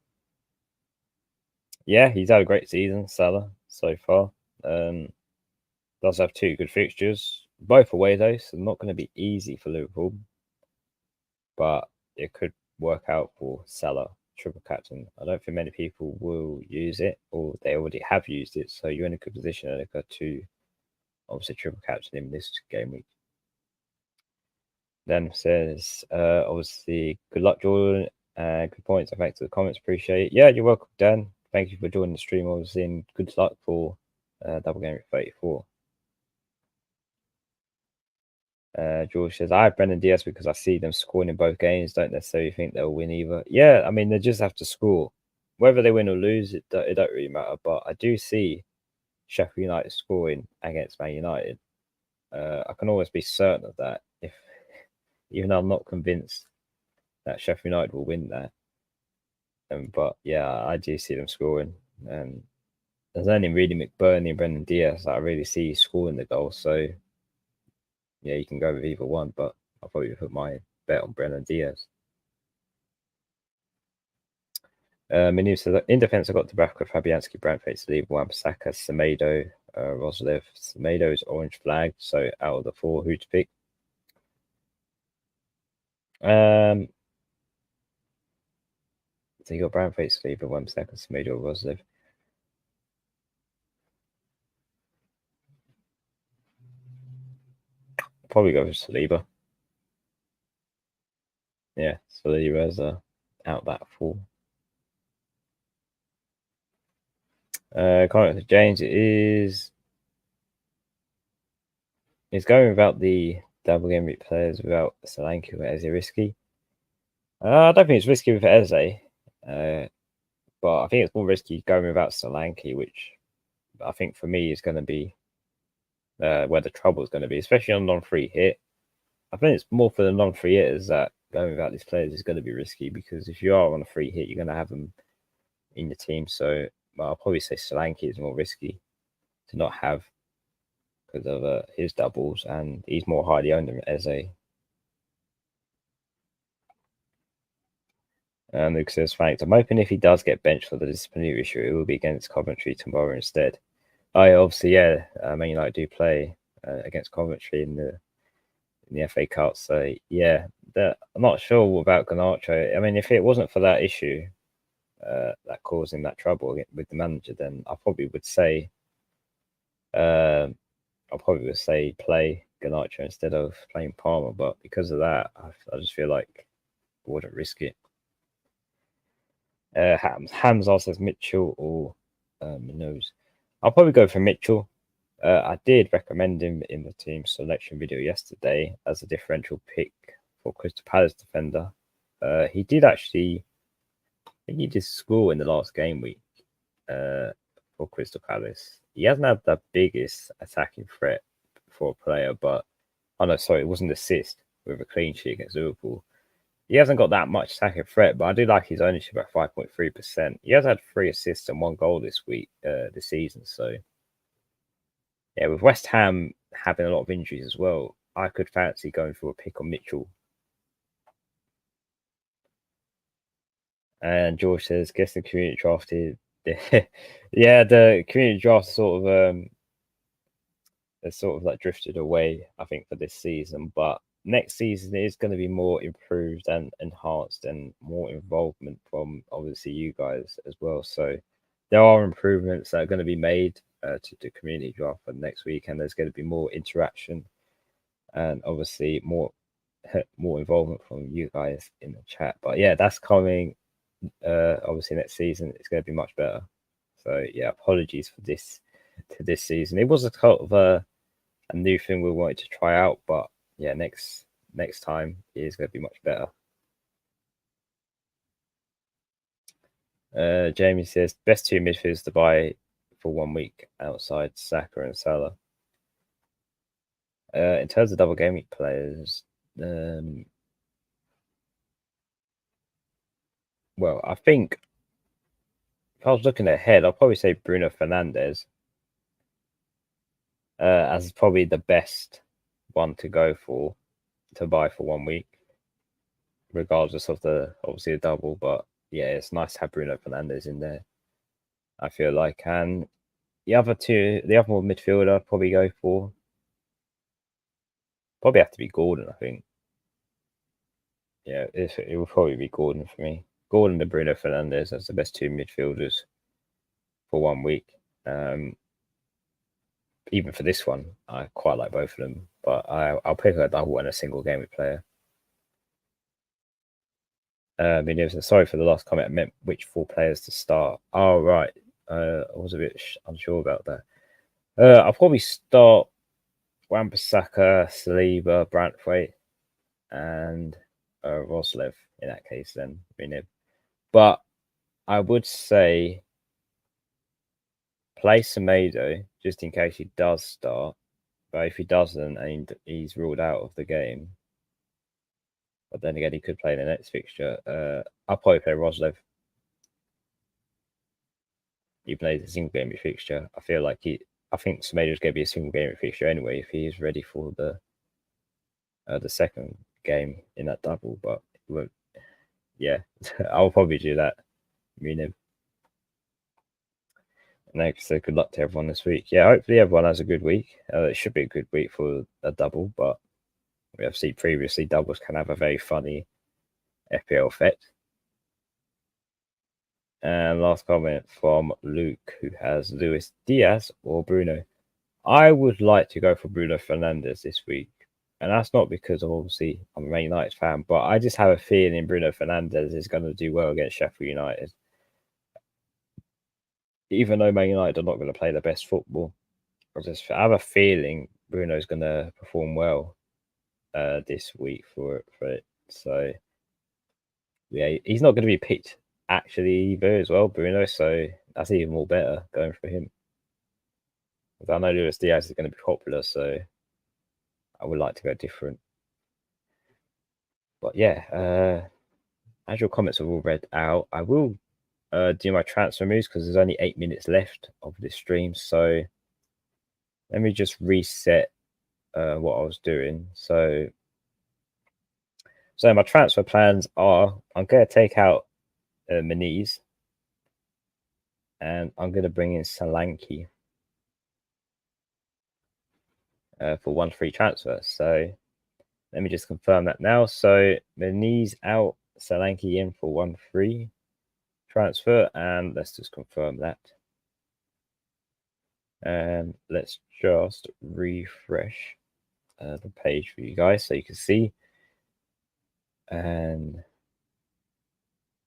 Yeah, he's had a great season, Salah, so far. Does have two good fixtures, both away though, so not going to be easy for Liverpool. But it could work out for Salah, triple captain. I don't think many people will use it, or they already have used it. So you're in a good position, Erica, to obviously triple captain in this game week. Then says, obviously, good luck, Jordan. Good points. Thanks for the comments. Appreciate it. Yeah, you're welcome, Dan. Thank you for joining the stream. Obviously, and good luck for double game week 34. George says, I have Brendan Diaz because I see them scoring in both games. Don't necessarily think they'll win either. Yeah, I mean, they just have to score. Whether they win or lose, it don't really matter. But I do see Sheffield United scoring against Man United. I can always be certain of that, even though I'm not convinced that Sheffield United will win that. But yeah, I do see them scoring. There's only really McBurney and Brendan Diaz that I really see scoring the goal. So yeah, you can go with either one, but I'll probably put my bet on Brendan Diaz. Menu says, in defense, I got Dubravka, Fabianski, Brandface, Leave, Wan-Bissaka, Semedo, Roslev. Semedo's orange flag. So out of the four, who to pick? So you got Brandface, Leave, Wan-Bissaka, Semedo, Roslev. Probably go with Saliba. Yeah, Saliba's out that four. Comment to James, it's going without the double game week players without Solanke or Eze risky. I don't think it's risky with Eze, but I think it's more risky going without Solanke, which I think for me is going to be where the trouble is going to be, especially on non-free hit. I think it's more for the non-free hitters that going without these players is going to be risky, because if you are on a free hit, you're going to have them in your team. So I'll probably say Solanke is more risky to not have because of his doubles, and he's more highly owned than Eze. And Luke says, thanks. I'm hoping if he does get benched for the disciplinary issue, it will be against Coventry tomorrow instead. Obviously, yeah, Man United do play against Coventry in the FA Cup. So yeah, I'm not sure about Garnacho. I mean, if it wasn't for that issue that caused him that trouble with the manager, then I probably would say play Garnacho instead of playing Palmer. But because of that, I just feel like I wouldn't risk it. Hams also says Mitchell or Munoz. I'll probably go for Mitchell. I did recommend him in the team selection video yesterday as a differential pick for Crystal Palace defender. He did actually, I think he did score in the last game week for Crystal Palace. He hasn't had the biggest attacking threat for a player, but it wasn't an assist with a clean sheet against Liverpool. He hasn't got that much attacking threat, but I do like his ownership at 5.3%. He has had 3 assists and 1 goal this season. So yeah, with West Ham having a lot of injuries as well, I could fancy going for a pick on Mitchell. And George says, guess the community drafted. Yeah, the community draft sort of like drifted away, I think, for this season. But next season is going to be more improved and enhanced, and more involvement from obviously you guys as well. So there are improvements that are going to be made to the community draft for next week, and there's going to be more interaction and obviously more involvement from you guys in the chat. But yeah, that's coming. Obviously next season it's going to be much better. So yeah, apologies for this season. It was a sort of a new thing we wanted to try out, but yeah, next time it is going to be much better. Jamie says best 2 midfielders to buy for 1 week outside Saka and Salah. In terms of double game week players, well, I think if I was looking ahead, I'll probably say Bruno Fernandes as probably the best one to buy for 1 week, regardless of obviously the double. But yeah, it's nice to have Bruno Fernandes in there, I feel like. And The other more midfielder I'd probably go for. Probably have to be Gordon, I think. Yeah, it will probably be Gordon for me. Gordon and Bruno Fernandes, that's the best two midfielders for 1 week. Even for this one, I quite like both of them, but I'll pick a double and a single game player. Sorry for the last comment. I meant which 4 players to start. Oh, right. I was a bit unsure about that. I'll probably start Wan-Bissaka, Saliba, Branthwaite, and Roslev in that case then. But I would say play Semedo just in case he does start. But if he doesn't and he's ruled out of the game, but then again, he could play in the next fixture. I'll probably play Roslev. He plays a single game fixture. I think Semedo's going to be a single game fixture anyway if he is ready for the second game in that double. But yeah, I'll probably do that. Next, so good luck to everyone this week. Yeah, hopefully everyone has a good week. It should be a good week for a double, but we have seen previously doubles can have a very funny FPL effect. And last comment from Luke, who has Luis Diaz or Bruno. I would like to go for Bruno Fernandes this week. And that's not because obviously I'm a Man United fan, but I just have a feeling Bruno Fernandes is going to do well against Sheffield United. Even though Man United are not going to play the best football, I have a feeling Bruno's going to perform well this week for it. So yeah, he's not going to be picked actually either as well, Bruno. So that's even more better going for him. I know Luis Diaz is going to be popular, so I would like to go different. But yeah, as your comments have all read out, I will do my transfer moves because there's only 8 minutes left of this stream. So let me just reset what I was doing. So my transfer plans are: I'm going to take out Meniz, and I'm going to bring in Solanke for 1 free transfer. So let me just confirm that now. So Meniz out, Solanke in for 1 free transfer, and let's just confirm that. And let's just refresh the page for you guys so you can see. And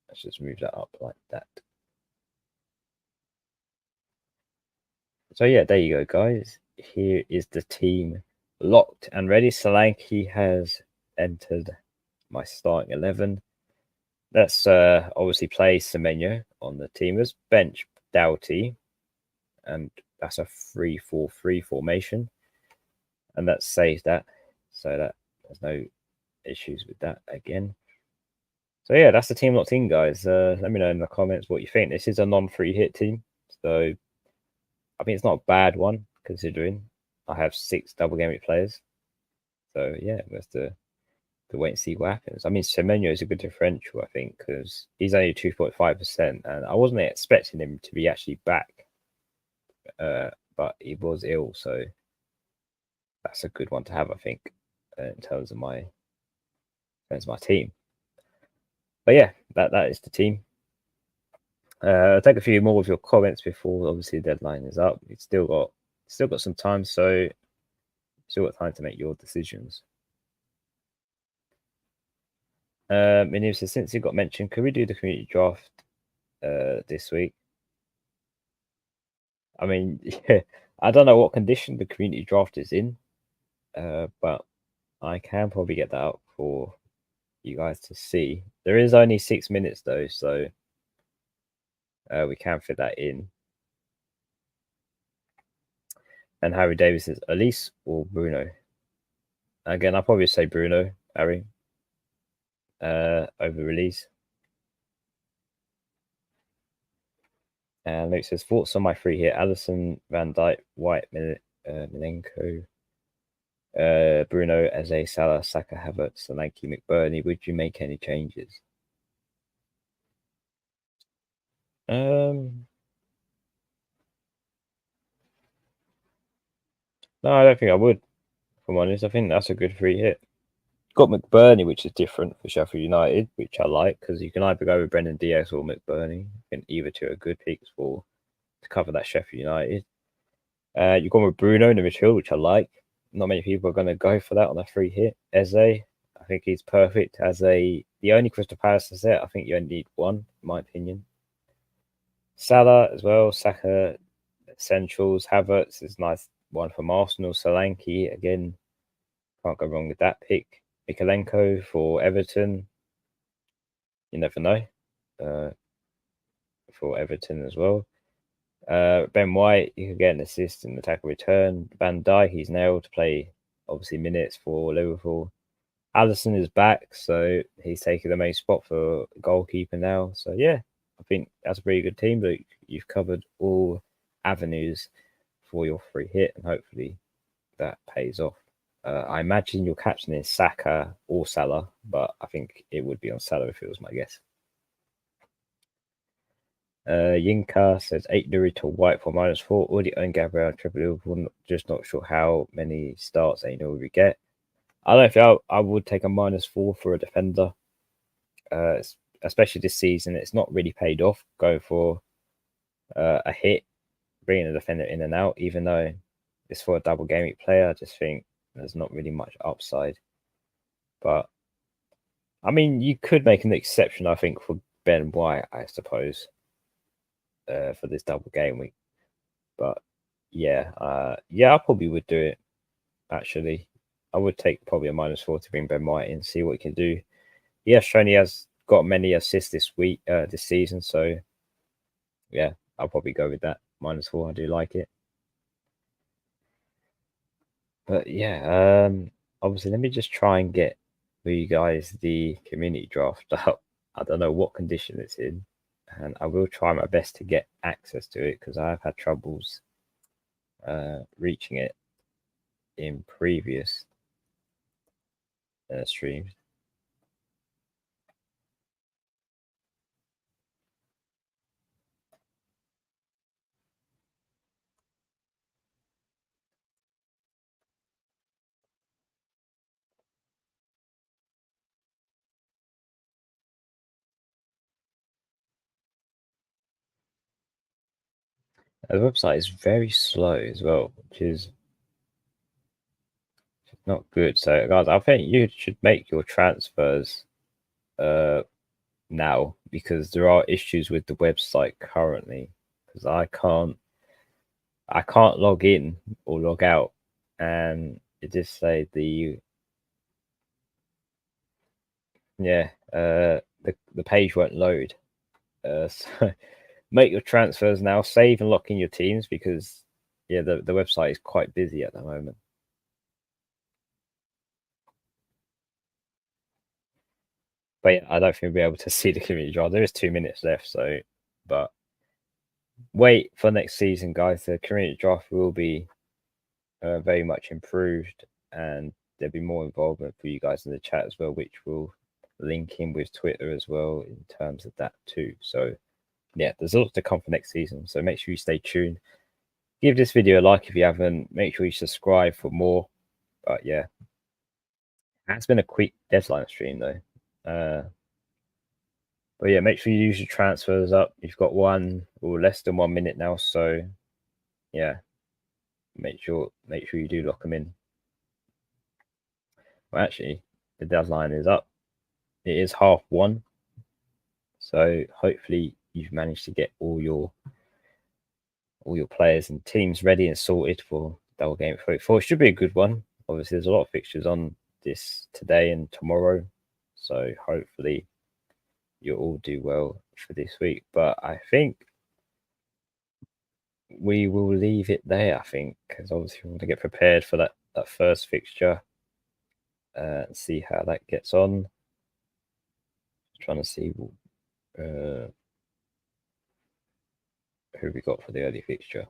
let's just move that up like that. So yeah, there you go, guys. Here is the team locked and ready. Solanke has entered my starting 11. Let's obviously play Semenyo on the team as bench Doughty, and that's a 3-4-3 formation. And let's save that so that there's no issues with that again. So yeah, that's the team locked in, guys. Let me know in the comments what you think. This is a non-free hit team, so I think it's not a bad one considering I have 6 double game week players. So yeah, we have to wait and see what happens. I mean, Semenyo is a good differential, I think, because he's only 2.5%, and I wasn't expecting him to be actually back, but he was ill, so that's a good one to have, I think, in terms of my team. But yeah, that is the team. I'll take a few more of your comments before obviously the deadline is up. It's still got some time, so still got time to make your decisions. So since it got mentioned, could we do the community draft this week? I mean, yeah, I don't know what condition the community draft is in, but I can probably get that out for you guys to see. There is only 6 minutes though, so we can fit that in. And Harry Davis is Elise or Bruno. Again, I'll probably say Bruno, Harry, over release. And Luke says, thoughts on my free hit: Allison, Van Dijk, White, Milenko, Bruno, Eze, Salah, Saka, Havertz, Solanke, McBurney. Would you make any changes? No, I don't think I would. If I'm honest, I think that's a good free hit. Got McBurney, which is different for Sheffield United, which I like because you can either go with Brendan Diaz or McBurney, and either two are good picks for to cover that Sheffield United. You've gone with Bruno in the midfield, which I like. Not many people are going to go for that on a free hit. Eze, I think he's perfect as the only Crystal Palace set. I think you only need one, in my opinion. Salah as well. Saka essentials. Havertz is a nice one from Arsenal. Solanke again, can't go wrong with that pick. Mikalenko for Everton. You never know. For Everton as well. Ben White, you could get an assist in the tackle return. Van Dijk, he's nailed to play obviously minutes for Liverpool. Allison is back, so he's taking the main spot for goalkeeper now. So yeah, I think that's a pretty good team. But you've covered all avenues for your free hit, and hopefully that pays off. I imagine your captain is Saka or Salah, but I think it would be on Salah if it was my guess. Yinka says 8 Nuri to White for -4. Already own Gabriel triple Liverpool. Just not sure how many starts 8 Nuri we get. I don't think I would take a -4 for a defender, especially this season. It's not really paid off going for a hit, bringing a defender in and out, even though it's for a double game week player. I just think there's not really much upside. But I mean, you could make an exception, I think, for Ben White, I suppose, for this double game week. But yeah, I probably would do it. Actually, I would take probably a -4 to bring Ben White in, see what he can do. He has shown he has got many assists this season. So yeah, I'll probably go with that -4. I do like it. But yeah, obviously, let me just try and get for you guys the community draft up. I don't know what condition it's in, and I will try my best to get access to it because I've had troubles reaching it in previous streams. The website is very slow as well, which is not good. So, guys, I think you should make your transfers now because there are issues with the website currently. Because I can't log in or log out, and it just say the page won't load. So make your transfers now, save and lock in your teams because the website is quite busy at the moment. But yeah, I don't think we'll be able to see the community draft. There is 2 minutes left, so but wait for next season, guys. The community draft will be very much improved, and there'll be more involvement for you guys in the chat as well, which will link in with Twitter as well in terms of that too. So yeah, there's lots to come for next season. So make sure you stay tuned. Give this video a like if you haven't. Make sure you subscribe for more. But yeah, it's been a quick deadline stream though. But yeah, make sure you use your transfers up. You've got 1 or less than 1 minute now. So yeah, make sure you do lock them in. Well, actually, the deadline is up. It is 1:30. So hopefully you've managed to get all your players and teams ready and sorted for double game 34. It should be a good one. Obviously, there's a lot of fixtures on this today and tomorrow. So hopefully you'll all do well for this week. But I think we will leave it there, I think, because obviously we want to get prepared for that first fixture and see how that gets on. Trying to see who we got for the early fixture.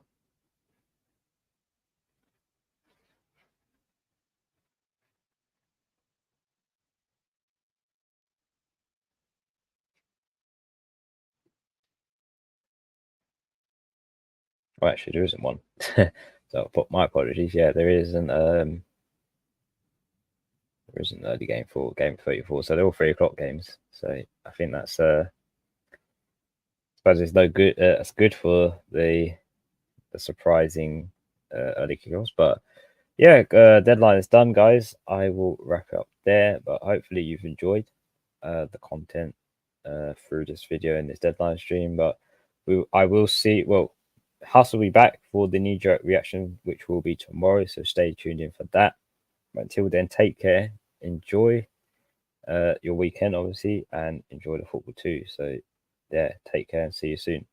Oh, actually, there isn't one. So my apologies. Yeah, there isn't early game for game 34. So they're all 3 o'clock games. So I think that's I suppose it's no good. It's good for the surprising early kickoffs. But yeah, deadline is done, guys. I will wrap it up there. But hopefully you've enjoyed the content through this video and this deadline stream. But I will see. Well, Huss will be back for the knee-jerk reaction, which will be tomorrow. So stay tuned in for that. But until then, take care. Enjoy your weekend, obviously, and enjoy the football too. So yeah, take care and see you soon.